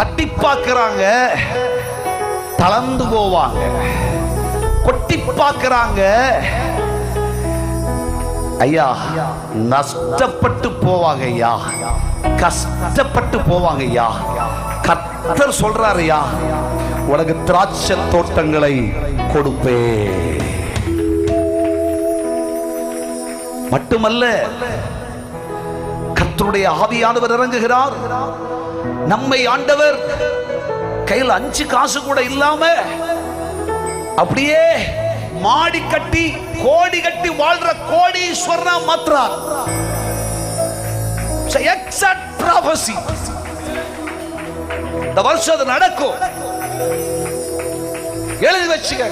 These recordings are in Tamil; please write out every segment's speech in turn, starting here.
தட்டி பார்க்கறாங்க, தளர்ந்து போவாங்க. கொட்டி பார்க்கறாங்க, ஐயா நஷ்டப்பட்டு போவாங்க, ஐயா கஷ்டப்பட்டு போவாங்க. ஐயா கர்த்தர் சொல்றாரு, ஐயா உனக்கு திராட்சை தோட்டங்களை கொடுப்பே. மட்டுமல்ல, கர்த்தருடைய ஆவியானவர் இறங்குகிறார். நம்மை ஆண்டவர் கையில் 5 காசு கூட இல்லாம அப்படியே மாடி கட்டி கோடி கட்டி வாழ்ற கோடீஸ்வரனா மாத்துறார். Exact prophecy. இந்த வருஷம் அது நடக்கும். எழுதி வச்சுக்க.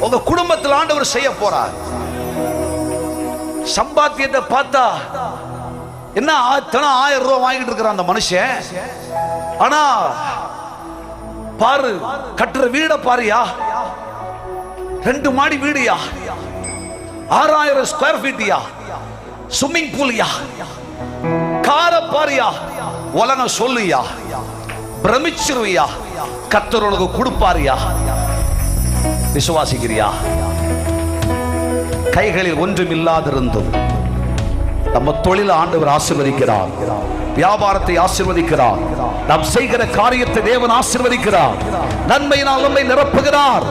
உங்க குடும்பத்தில் ஆண்டவர் செய்ய போறார். சம்பாத்தியத்தை பார்த்தா என்ன 1000 ரூபாய் வாங்கிட்டு இருக்கிறான் அந்த மனுஷன். ஆனா பாரு, கட்டுற வீட பாருயா, 2 மாடி வீடுயா, 6000 ஸ்கொயர் ஃபீட்யா, ஸ்விம்மிங் பூல்யா, கார பாரியா, உலகம் சொல்லுயா, பிரமிச்சிருவியா. கர்த்தர் உனக்கு கொடுப்பாரியா. விசுவாசிக்கிறியா? கைகளில் ஒன்றும் இல்லாதிருந்தும் நம்ம தொழிலை ஆண்டவர் ஆசீர்வதிக்கிறார், வியாபாரத்தை ஆசீர்வதிக்கிறார், நாம் செய்கிற காரியத்தை தேவன் ஆசீர்வதிக்கிறார், நன்மையினால் நம்மை நிரப்புகிறார்.